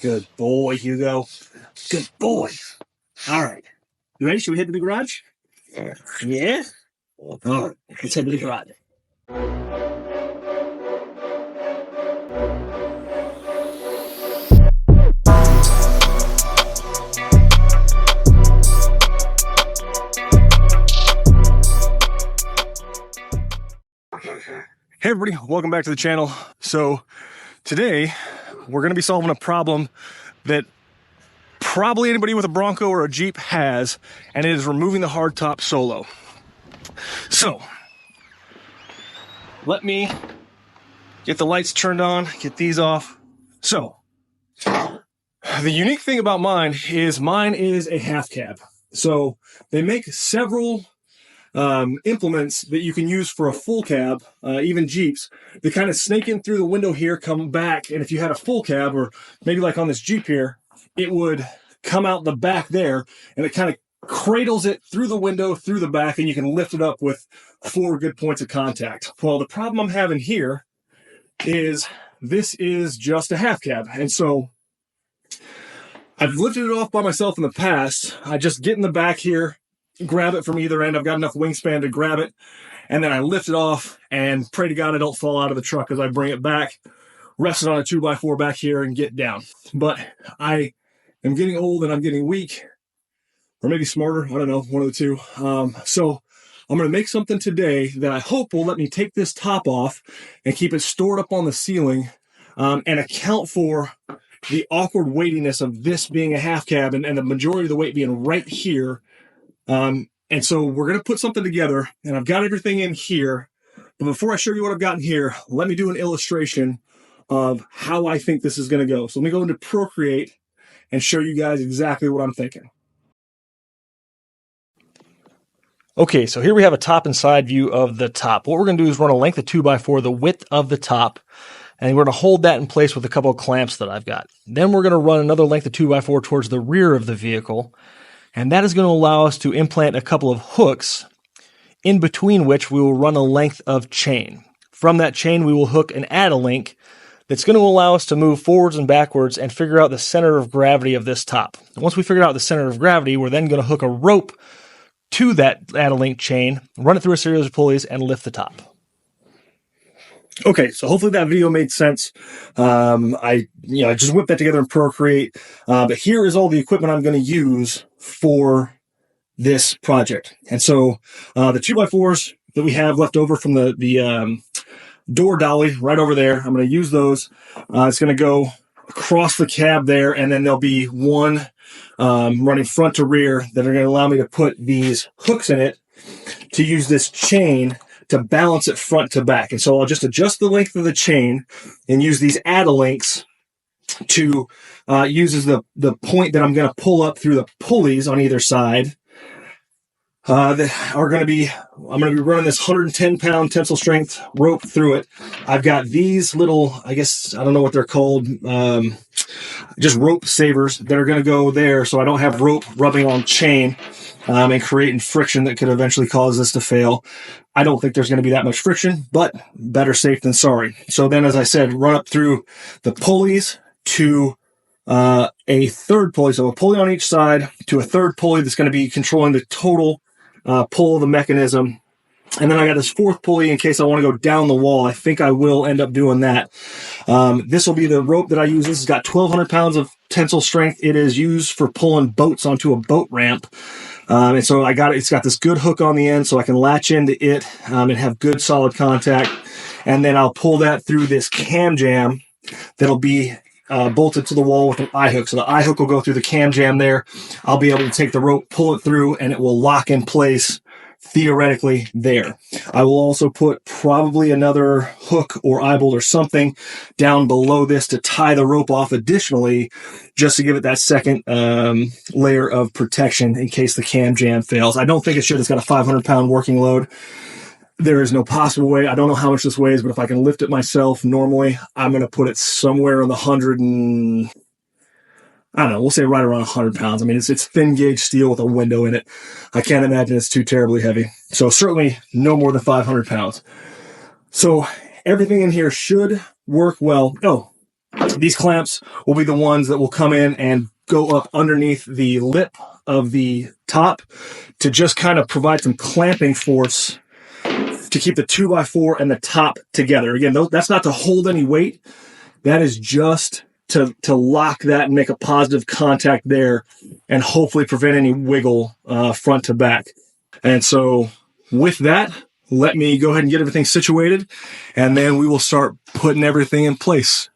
Good boy, Hugo. Good boy. All right. You ready? Should we head to the garage? Yeah? All right. Let's head to the garage. Hey everybody, welcome back to the channel. So today we're going to be solving a problem that probably anybody with a Bronco or a Jeep has, and it is removing the hardtop solo. So let me get the lights turned on, get these off. So the unique thing about mine is a half cab. So they make several implements that you can use for a full cab, even Jeeps. They kind of snake in through the window here, come back, and if you had a full cab, or maybe like on this Jeep here, it would come out the back there, and it kind of cradles it through the window, through the back, and you can lift it up with 4 good points of contact. Well, the problem I'm having here is this is just a half cab, and so I've lifted it off by myself in the past. I just get in the back here, grab it from either end. I've got enough wingspan to grab it, and then I lift it off and pray to God I don't fall out of the truck as I bring it back, rest it on a 2x4 back here, and get down. But I am getting old and I'm getting weak, or maybe smarter. I don't know, one of the two. So I'm going to make something today that I hope will let me take this top off and keep it stored up on the ceiling, and account for the awkward weightiness of this being a half cab and the majority of the weight being right here. And so we're going to put something together, and I've got everything in here. But before I show you what I've got in here, let me do an illustration of how I think this is going to go. So let me go into Procreate and show you guys exactly what I'm thinking. Okay, so here we have a top and side view of the top. What we're going to do is run a length of 2x4, the width of the top, and we're going to hold that in place with a couple of clamps that I've got. Then we're going to run another length of 2x4 towards the rear of the vehicle, and that is going to allow us to implant a couple of hooks, in between which we will run a length of chain. From that chain, we will hook an add-a-link that's going to allow us to move forwards and backwards and figure out the center of gravity of this top. Once we figure out the center of gravity, we're then going to hook a rope to that add-a-link chain, run it through a series of pulleys, and lift the top. Okay, so hopefully that video made sense. I just whipped that together in Procreate. But here is all the equipment I'm going to use for this project. And so the 2x4s that we have left over from the door dolly right over there, I'm going to use those. It's going to go across the cab there, and then there'll be one running front to rear that are going to allow me to put these hooks in it to use this chain to balance it front to back. And so I'll just adjust the length of the chain and use these add-a-links to use as the point that I'm going to pull up through the pulleys on either side. That are going to be, I'm going to be running this 110-pound tensile strength rope through it. I've got these little, I guess, I don't know what they're called, just rope savers that are going to go there so I don't have rope rubbing on chain and creating friction that could eventually cause this to fail. I don't think there's going to be that much friction, but better safe than sorry. So then, as I said, run up through the pulleys to a third pulley, so a pulley on each side to a third pulley that's going to be controlling the total pull of the mechanism. And then I got this fourth pulley in case I want to go down the wall. I think I will end up doing that. This will be the rope that I use. This has got 1,200 pounds of tensile strength. It is used for pulling boats onto a boat ramp. And so it's got this good hook on the end so I can latch into it and have good solid contact. And then I'll pull that through this cam jam that'll be bolted to the wall with an eye hook. So the eye hook will go through the cam jam there. I'll be able to take the rope, pull it through, and it will lock in place theoretically there. I will also put probably another hook or eye bolt or something down below this to tie the rope off additionally, just to give it that second layer of protection in case the cam jam fails. I don't think it should. It's got a 500-pound working load. There is no possible way. I don't know how much this weighs, but if I can lift it myself normally, I'm going to put it somewhere in the 100 and, I don't know, we'll say right around 100 pounds. I mean, it's thin gauge steel with a window in it. I can't imagine it's too terribly heavy. So certainly no more than 500 pounds. So everything in here should work well. Oh, These clamps will be the ones that will come in and go up underneath the lip of the top to just kind of provide some clamping force to keep the 2x4 and the top together. Again, that's not to hold any weight. That is just to lock that and make a positive contact there and hopefully prevent any wiggle front to back. And so with that, let me go ahead and get everything situated, and then we will start putting everything in place.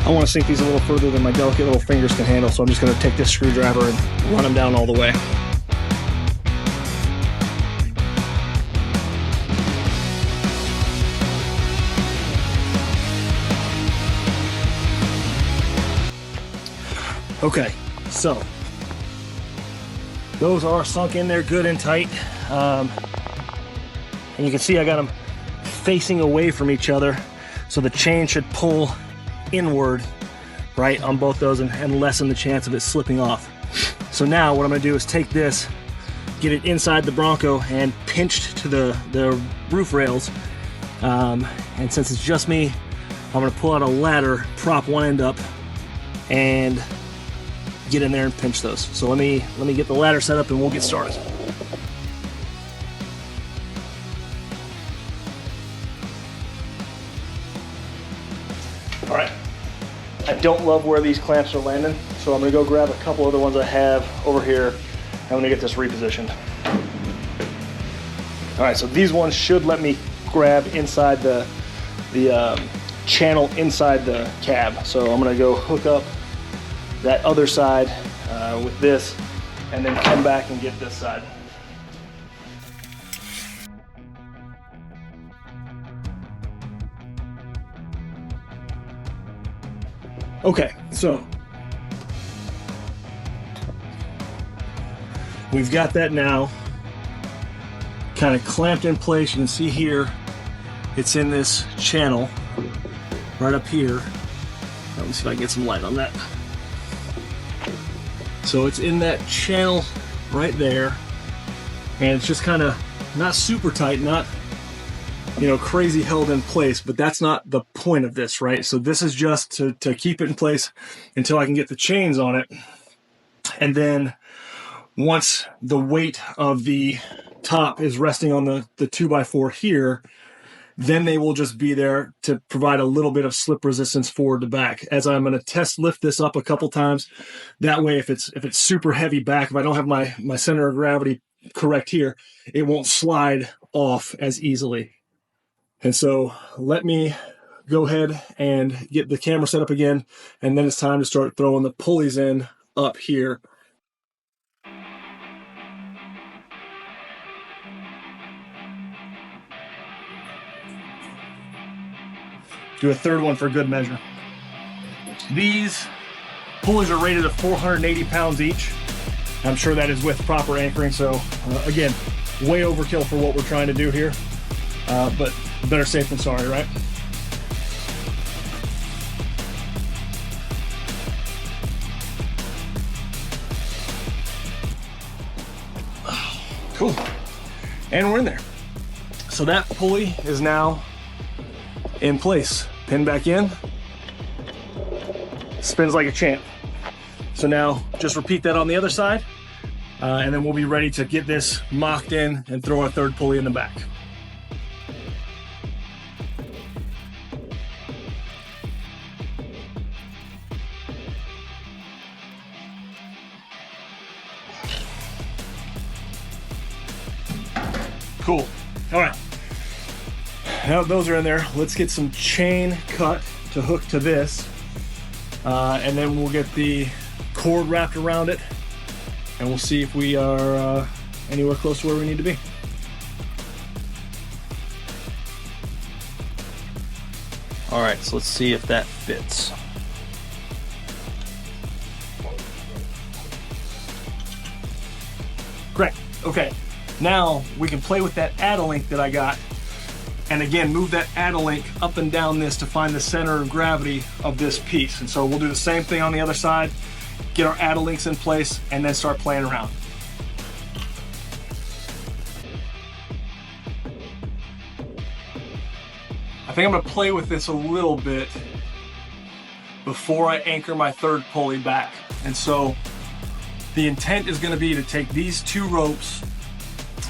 I want to sink these a little further than my delicate little fingers can handle, so I'm just going to take this screwdriver and run them down all the way. Okay, so those are sunk in there good and tight. And you can see I got them facing away from each other, so the chain should pull inward, right, on both those and lessen the chance of it slipping off. So now what I'm going to do is take this, get it inside the Bronco and pinched to the roof rails. And since it's just me, I'm going to pull out a ladder, prop one end up, and get in there and pinch those. So let me get the ladder set up and we'll get started. All right. I don't love where these clamps are landing, so I'm gonna go grab a couple other ones I have over here. I'm gonna get this repositioned. All right, so these ones should let me grab inside the channel inside the cab. So I'm gonna go hook up that other side with this, and then come back and get this side. Okay, so we've got that now kind of clamped in place. You can see here, it's in this channel right up here. Let me see if I can get some light on that. So it's in that channel right there, and it's just kind of not super tight, not, you know, crazy held in place, but that's not the point of this, right? So this is just to keep it in place until I can get the chains on it. And then once the weight of the top is resting on the 2x4 here, then they will just be there to provide a little bit of slip resistance forward to back. As I'm going to test lift this up a couple times, that way if it's super heavy back, if I don't have my center of gravity correct here, it won't slide off as easily. And so let me go ahead and get the camera set up again, and then it's time to start throwing the pulleys in up here. Do a third one for good measure. These pulleys are rated at 480 pounds each. I'm sure that is with proper anchoring, so again, way overkill for what we're trying to do here, but better safe than sorry, right? Cool. And we're in there. So that pulley is now in place. Pin back in. Spins like a champ. So now just repeat that on the other side, and then we'll be ready to get this mocked in and throw our third pulley in the back. Cool. All right. Now that those are in there, let's get some chain cut to hook to this, and then we'll get the cord wrapped around it, and we'll see if we are anywhere close to where we need to be. All right, so let's see if that fits. Great. Okay. Now we can play with that add-a-link that I got. And again, move that add-a-link up and down this to find the center of gravity of this piece. And so we'll do the same thing on the other side, get our add-a-links in place, and then start playing around. I think I'm gonna play with this a little bit before I anchor my third pulley back. And so the intent is gonna be to take these two ropes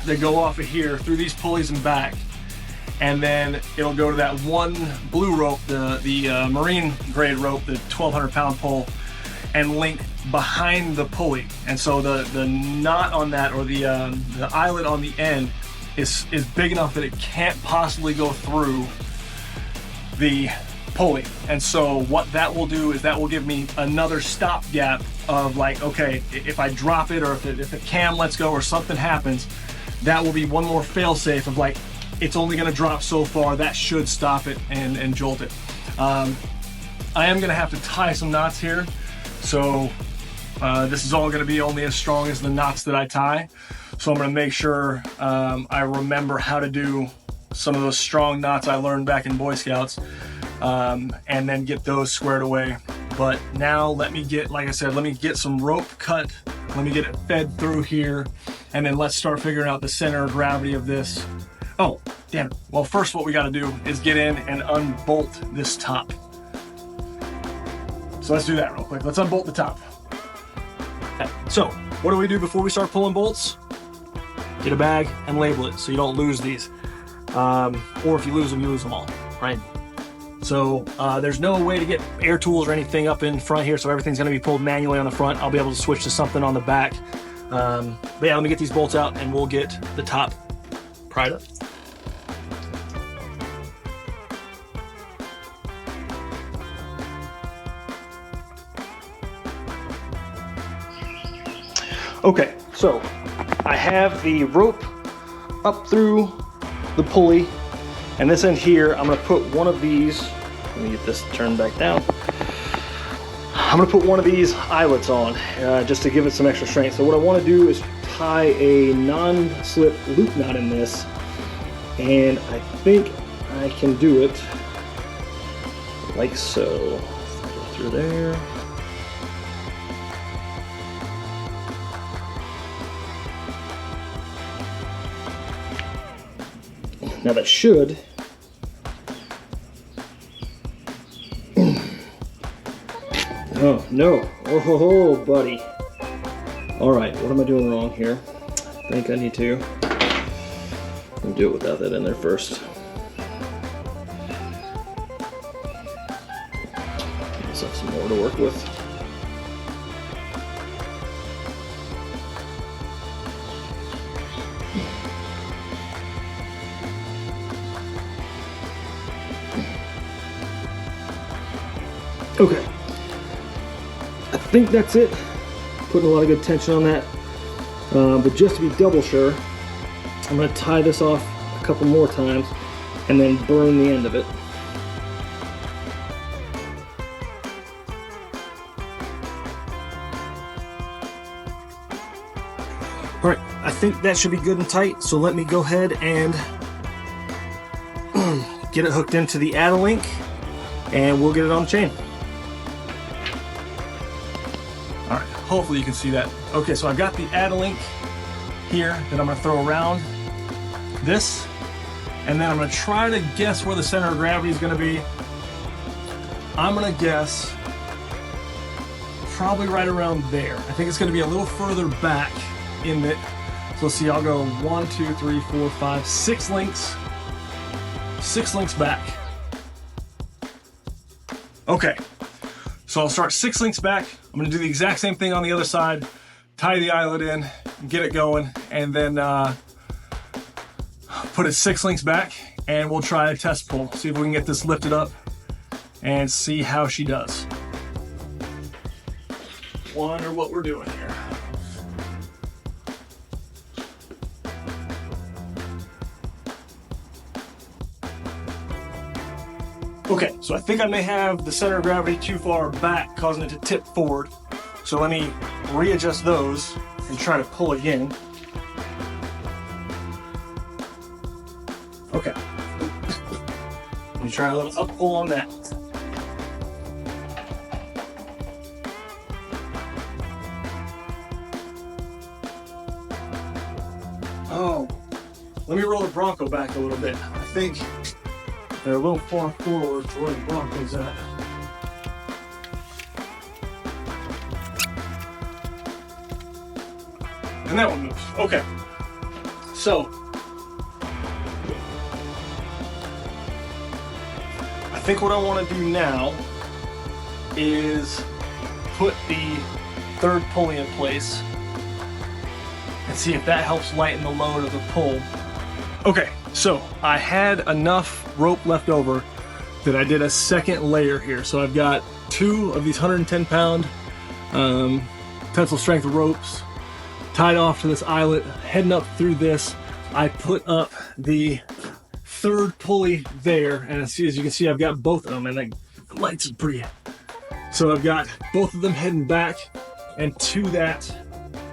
that go off of here through these pulleys and back, and then it'll go to that one blue rope, the marine grade rope, the 1,200 pound pole, and link behind the pulley. And so the knot on that, or the eyelet on the end, is big enough that it can't possibly go through the pulley. And so what that will do is that will give me another stopgap of like, okay, if I drop it, or if the cam lets go or something happens, that will be one more fail-safe of like, it's only gonna drop so far, that should stop it and jolt it. I am gonna have to tie some knots here. So this is all gonna be only as strong as the knots that I tie. So I'm gonna make sure I remember how to do some of those strong knots I learned back in Boy Scouts, and then get those squared away. But now let me get, like I said, let me get some rope cut, let me get it fed through here, and then let's start figuring out the center of gravity of this. Oh, damn it. Well, first what we gotta do is get in and unbolt this top. So let's do that real quick. Let's unbolt the top. Okay. So what do we do before we start pulling bolts? Get a bag and label it so you don't lose these. Or if you lose them all, right? So there's no way to get air tools or anything up in front here, so everything's gonna be pulled manually on the front. I'll be able to switch to something on the back. But yeah, let me get these bolts out and we'll get the top pried up. Okay, so I have the rope up through the pulley, and this end here, I'm gonna put one of these, let me get this turned back down. I'm gonna put one of these eyelets on, just to give it some extra strength. So what I wanna do is tie a non-slip loop knot in this, and I think I can do it like so. Go through there. Now that should oh no, oh buddy. All right, what am I doing wrong here? I think I need to do it without that in there first. Let's have some more to work with. Okay, I think that's it. Putting a lot of good tension on that. But just to be double sure, I'm going to tie this off a couple more times and then burn the end of it. All right, I think that should be good and tight. So let me go ahead and get it hooked into the add-a-link, and we'll get it on the chain. All right, hopefully you can see that. Okay, so I've got the add-a-link here that I'm gonna throw around this, and then I'm gonna try to guess where the center of gravity is gonna be. I'm gonna guess probably right around there. I think it's gonna be a little further back in it. So let's see, I'll go 1, 2, 3, 4, 5, 6 links. 6 links back. Okay, so I'll start 6 links back. I'm gonna do the exact same thing on the other side, tie the eyelet in, get it going, and then put it 6 links back, and we'll try a test pull. See if we can get this lifted up and see how she does. Wonder what we're doing here. Okay, so I think I may have the center of gravity too far back, causing it to tip forward. So let me readjust those and try to pull again. Okay. Let me try a little up pull on that. Oh, let me roll the Bronco back a little bit. I think they're a little far forward to where the Bronco's at. And that one moves. Okay. So, I think what I want to do now is put the third pulley in place and see if that helps lighten the load of the pull. Okay, so I had enough rope left over that I did a second layer here. So I've got 2 of these 110-pound tensile strength ropes tied off to this eyelet, heading up through this. I put up the third pulley there, and as you can see, I've got both of them, and the lights are pretty. So I've got both of them heading back and to that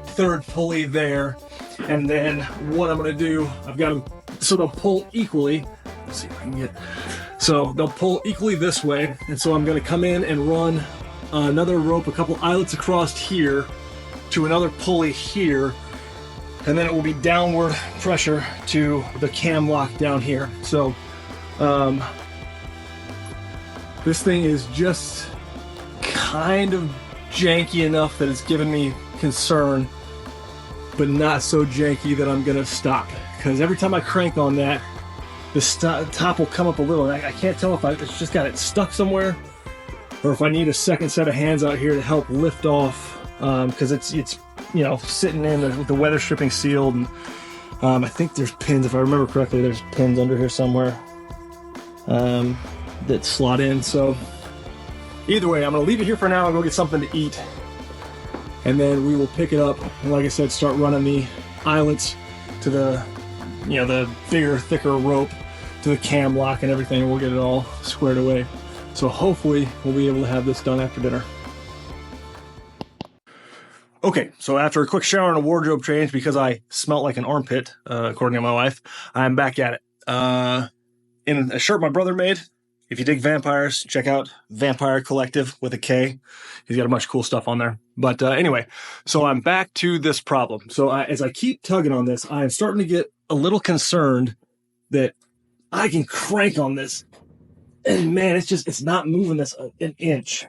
third pulley there. And then what I'm gonna do, I've got them, so they'll pull equally. Let's see if I can get, so they'll pull equally this way. And so I'm gonna come in and run another rope, a couple eyelets across here to another pulley here. And then it will be downward pressure to the cam lock down here. So this thing is just kind of janky enough that it's given me concern, but not so janky that I'm gonna stop. Because every time I crank on that, the top will come up a little. I can't tell if it's just got it stuck somewhere or if I need a second set of hands out here to help lift off, because it's you know, sitting in with the weather stripping sealed. And I think there's pins, if I remember correctly, there's pins under here somewhere that slot in. So either way, I'm gonna leave it here for now and go get something to eat, and then we will pick it up and, like I said, start running the eyelets to the, you know, the bigger, thicker rope to the cam lock and everything, and we'll get it all squared away. So hopefully we'll be able to have this done after dinner. Okay, so after a quick shower and a wardrobe change, because I smelt like an armpit, according to my wife, I'm back at it. In a shirt my brother made. If you dig vampires, check out Vampire Collective with a K. He's got a bunch of cool stuff on there. But anyway, so I'm back to this problem. So as I keep tugging on this, I am starting to get a little concerned that I can crank on this, and man, it's not moving this an inch.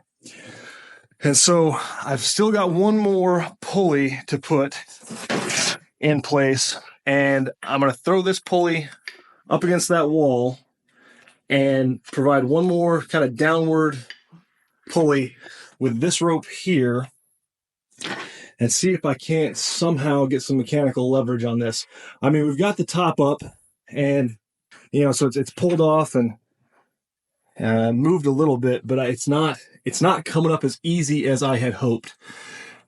And so I've still got one more pulley to put in place, and I'm going to throw this pulley up against that wall and provide one more kind of downward pulley with this rope here and see if I can't somehow get some mechanical leverage on this. I mean, we've got the top up, and, you know, so it's pulled off and moved a little bit, but it's not coming up as easy as I had hoped.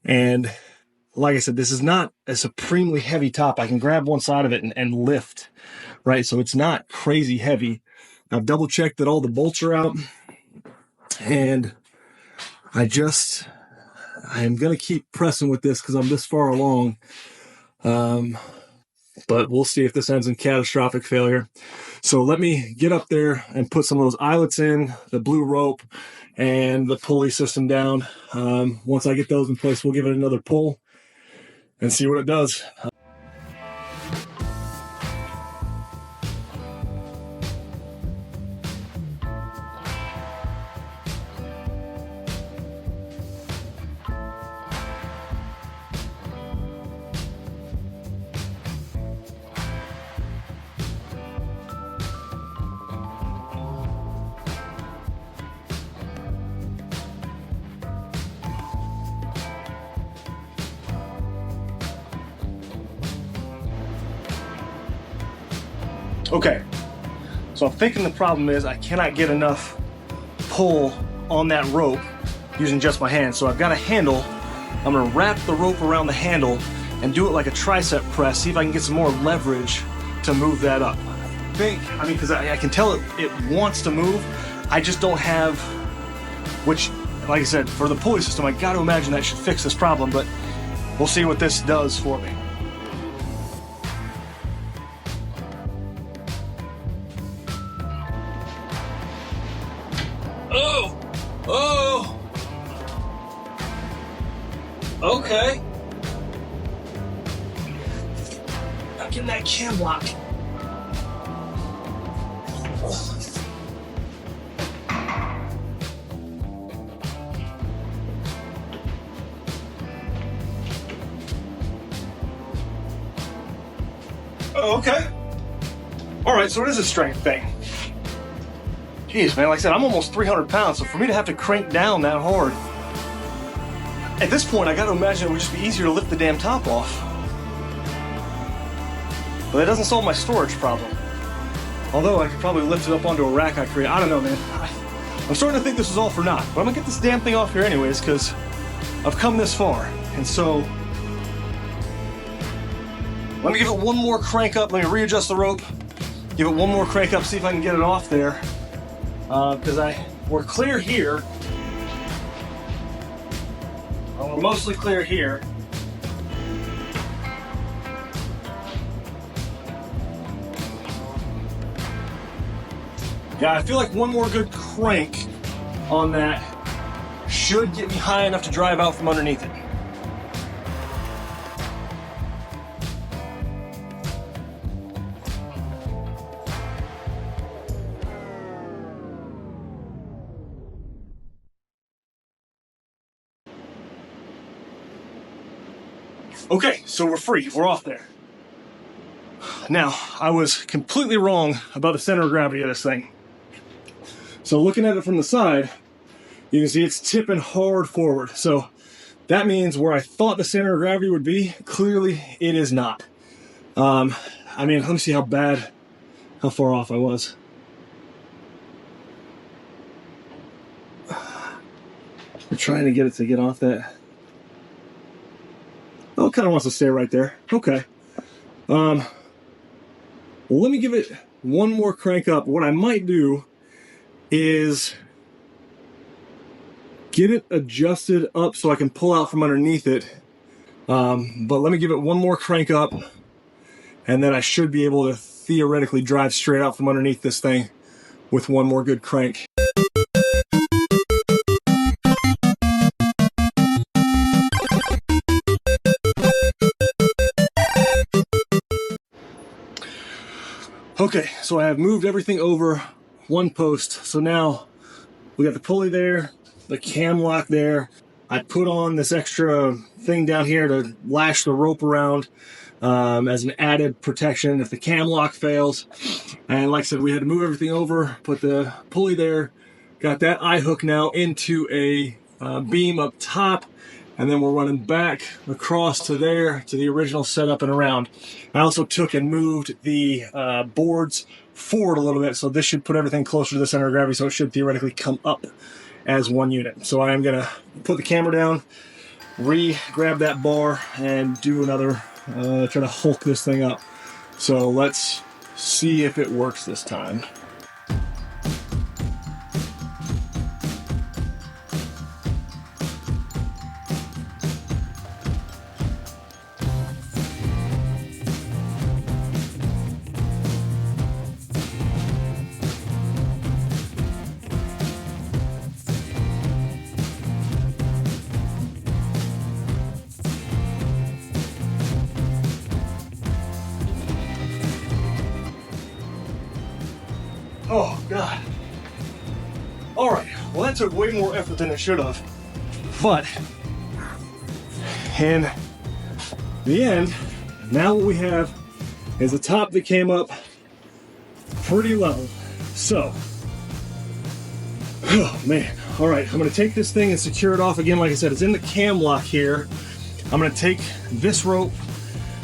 And like I said, this is not a supremely heavy top. I can grab one side of it and lift, right? So it's not crazy heavy. I've double checked that all the bolts are out, and I am going to keep pressing with this because I'm this far along. But we'll see if this ends in catastrophic failure. So let me get up there and put some of those eyelets in, the blue rope, and the pulley system down. Once I get those in place, we'll give it another pull and see what it does. Okay, so I'm thinking the problem is I cannot get enough pull on that rope using just my hands. So I've got a handle. I'm gonna wrap the rope around the handle and do it like a tricep press, see if I can get some more leverage to move that up. I mean, because I can tell it wants to move. I just don't have, which, like I said, for the pulley system, I gotta imagine that should fix this problem, but we'll see what this does for me. Okay. I'm getting that cam lock. Oh, okay. All right, so it is a strength thing. Jeez, man, like I said, I'm almost 300 pounds, so for me to have to crank down that hard, at this point, I gotta imagine it would just be easier to lift the damn top off. But that doesn't solve my storage problem. Although I could probably lift it up onto a rack I create. I don't know, man. I'm starting to think this is all for naught. But I'm gonna get this damn thing off here anyways, because I've come this far. And so, let me give it one more crank up. Let me readjust the rope. Give it one more crank up, see if I can get it off there. Because we're clear here. We're mostly clear here. Yeah, I feel like one more good crank on that should get me high enough to drive out from underneath it. Okay, so we're free. We're off there. Now, I was completely wrong about the center of gravity of this thing. So looking at it from the side, you can see it's tipping hard forward. So that means where I thought the center of gravity would be, clearly it is not. I mean, let me see how far off I was. I'm trying to get it to get off that. Oh, it kind of wants to stay right there. Okay. Well, let me give it one more crank up. What I might do is get it adjusted up so I can pull out from underneath it. But let me give it one more crank up, and then I should be able to theoretically drive straight out from underneath this thing with one more good crank. Okay, so I have moved everything over one post. So now we got the pulley there, the cam lock there. I put on this extra thing down here to lash the rope around as an added protection if the cam lock fails. And like I said, we had to move everything over, put the pulley there, got that eye hook now into a beam up top. And then we're running back across to there, to the original setup and around. I also took and moved the boards forward a little bit, so this should put everything closer to the center of gravity, so it should theoretically come up as one unit. So I am gonna put the camera down, grab that bar, and do another, try to hulk this thing up. So let's see if it works this time. Oh, God. All right, well, that took way more effort than it should have. But in the end, now what we have is a top that came up pretty level. So, oh, man. All right, I'm going to take this thing and secure it off again. Like I said, it's in the cam lock here. I'm going to take this rope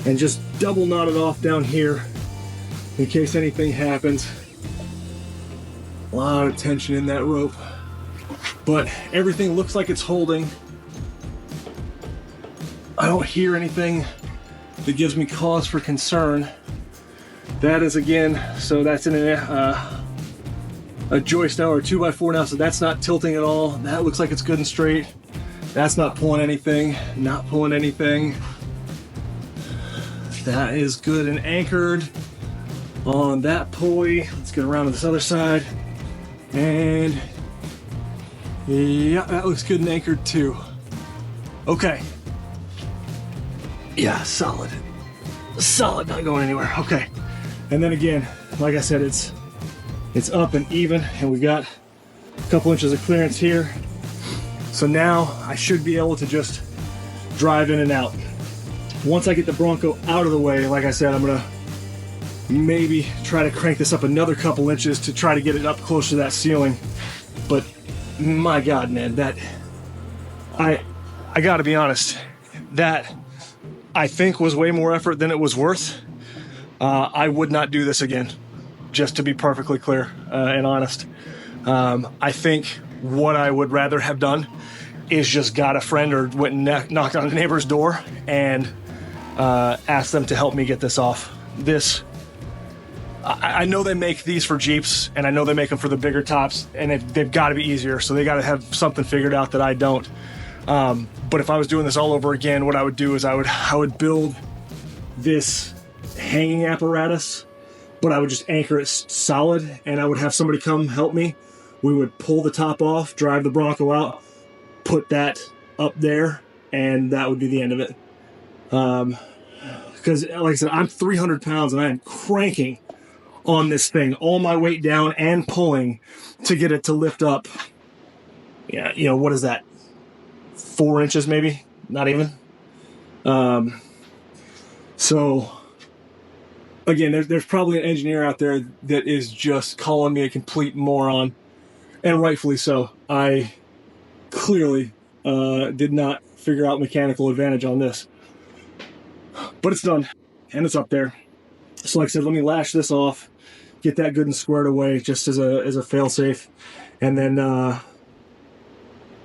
and just double knot it off down here in case anything happens. A lot of tension in that rope, but everything looks like it's holding. I don't hear anything that gives me cause for concern. That is again, so that's in a joist now, or a 2x4 now, so that's not tilting at all. That looks like it's good and straight. That's not pulling anything, not pulling anything. That is good and anchored on that pulley. Let's get around to this other side. And yeah, that looks good and anchored too. Okay, Yeah, solid. Solid, not going anywhere. Okay. And then again, like I said, it's up and even, and we've got a couple inches of clearance here. So now I should be able to just drive in and out. Once I get the Bronco out of the way, like I said, I'm gonna maybe try to crank this up another couple inches to try to get it up close to that ceiling. But my God, man, that I gotta be honest, that I think was way more effort than it was worth. I would not do this again, just to be perfectly clear and honest. I think what I would rather have done is just got a friend or went and knocked on a neighbor's door and asked them to help me get this off. I know they make these for Jeeps, and I know they make them for the bigger tops, and they've got to be easier, so they got to have something figured out that I don't. But if I was doing this all over again, what I would do is I would build this hanging apparatus, but I would just anchor it solid, and I would have somebody come help me. We would pull the top off, drive the Bronco out, put that up there, and that would be the end of it. Because, like I said, I'm 300 pounds, and I am cranking on this thing, all my weight down and pulling to get it to lift up. Yeah, you know, what is that? 4 inches maybe? Not even. So again, there's probably an engineer out there that is just calling me a complete moron, and rightfully so. I clearly did not figure out mechanical advantage on this, but it's done and it's up there. So like I said, let me lash this off, get that good and squared away just as a fail-safe, and then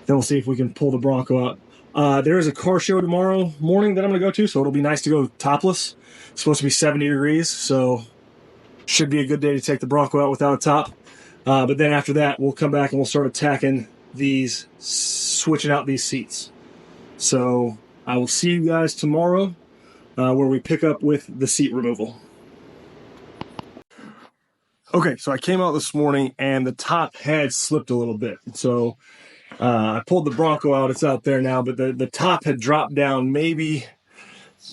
we'll see if we can pull the Bronco out. There is a car show tomorrow morning that I'm going to go to, so it'll be nice to go topless. It's supposed to be 70 degrees, so should be a good day to take the Bronco out without a top. But then after that, we'll come back and we'll start attacking these, switching out these seats. So I will see you guys tomorrow where we pick up with the seat removal. Okay, so I came out this morning and the top had slipped a little bit. So I pulled the Bronco out, it's out there now, but the top had dropped down maybe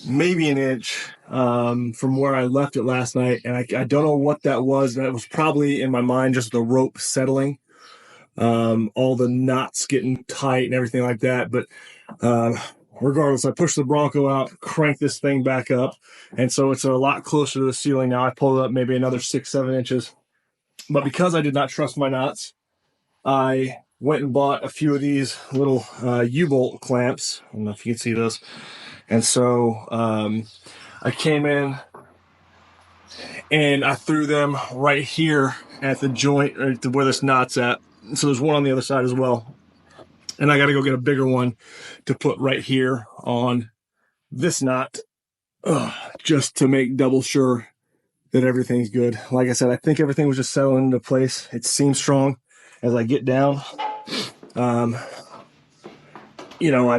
an inch from where I left it last night. And I don't know what that was. That was probably in my mind just the rope settling, all the knots getting tight and everything like that. But regardless, I pushed the Bronco out, cranked this thing back up, and so it's a lot closer to the ceiling now. I pulled it up maybe another 6-7 inches. But because I did not trust my knots, I went and bought a few of these little U-bolt clamps. I don't know if you can see those. And so I came in and I threw them right here at the joint, or to where this knot's at. So there's one on the other side as well. And I got to go get a bigger one to put right here on this knot, just to make double sure that everything's good. Like I said, I think everything was just settling into place. It seems strong as I get down. You know,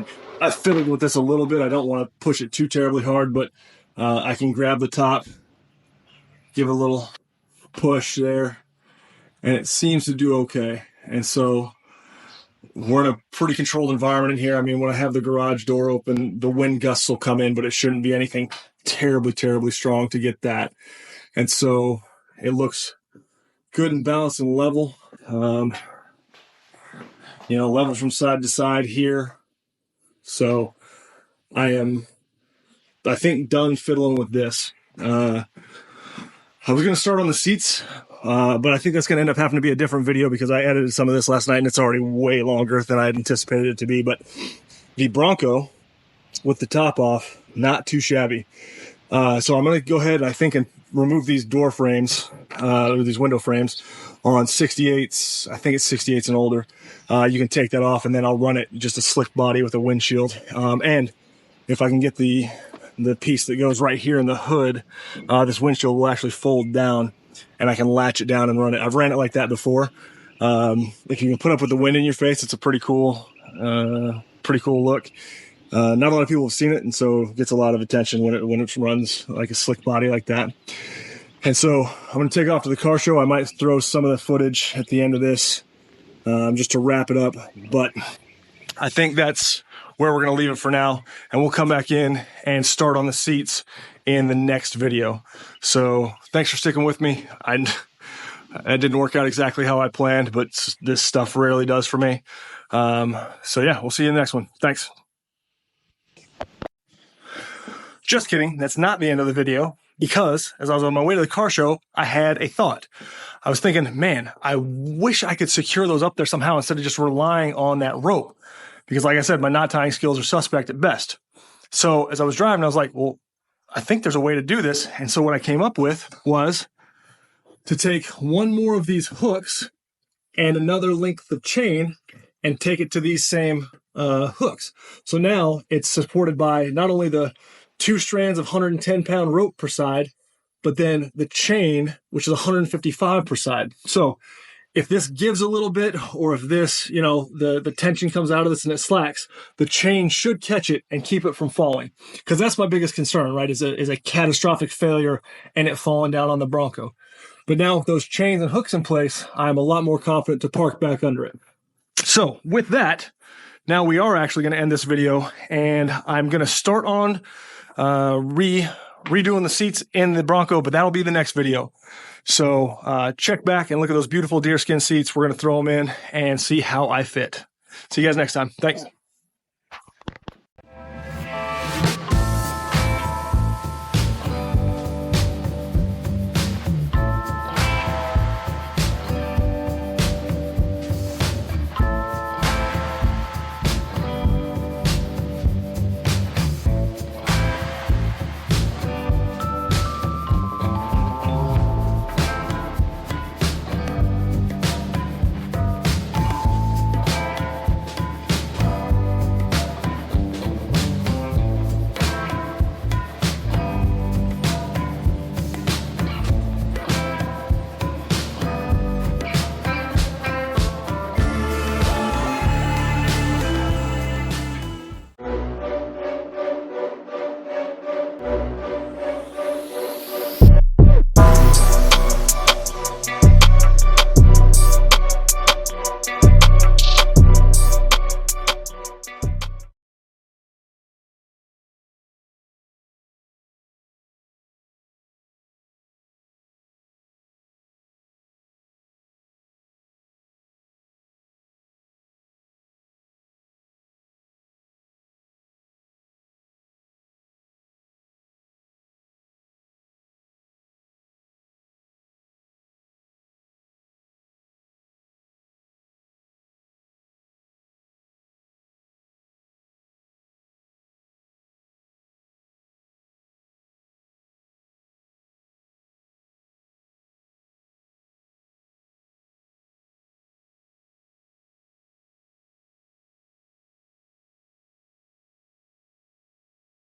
I fiddled with this a little bit. I don't want to push it too terribly hard, but I can grab the top, give it a little push there, and it seems to do okay. And so we're in a pretty controlled environment in here. I mean, when I have the garage door open, the wind gusts will come in, but it shouldn't be anything terribly, terribly strong to get that. And so it looks good and balanced and level. You know, level from side to side here. So I think, done fiddling with this. I was going to start on the seats, but I think that's going to end up having to be a different video because I edited some of this last night and it's already way longer than I had anticipated it to be. But the Bronco with the top off, not too shabby. So I'm going to go ahead, I think, and remove these door frames, or these window frames on 68s. I think it's 68s and older. You can take that off and then I'll run it just a slick body with a windshield. And if I can get the piece that goes right here in the hood, this windshield will actually fold down and I can latch it down and run it. I've ran it like that before. If you can put up with the wind in your face, it's a pretty cool look. Not a lot of people have seen it, and so it gets a lot of attention when it runs like a slick body like that. And so I'm going to take off to the car show. I might throw some of the footage at the end of this just to wrap it up. But I think that's where we're going to leave it for now, and we'll come back in and start on the seats in the next video. So thanks for sticking with me. It didn't work out exactly how I planned, but this stuff rarely does for me. So yeah, we'll see you in the next one. Thanks. Just kidding. That's not the end of the video, because as I was on my way to the car show, I had a thought. I was thinking, man, I wish I could secure those up there somehow instead of just relying on that rope. Because like I said, my knot tying skills are suspect at best. So as I was driving, I was like, well, I think there's a way to do this. And so what I came up with was to take one more of these hooks and another length of chain and take it to these same hooks. So now it's supported by not only the 2 strands of 110-pound rope per side, but then the chain, which is 155 per side. So if this gives a little bit, or if this, the tension comes out of this and it slacks, the chain should catch it and keep it from falling. Because that's my biggest concern, right, is a catastrophic failure and it falling down on the Bronco. But now with those chains and hooks in place, I'm a lot more confident to park back under it. So with that, now we are actually going to end this video, and I'm going to start on redoing the seats in the Bronco, but that'll be the next video. So check back and look at those beautiful deerskin seats. We're going to throw them in and see how I fit. See you guys next time. Thanks.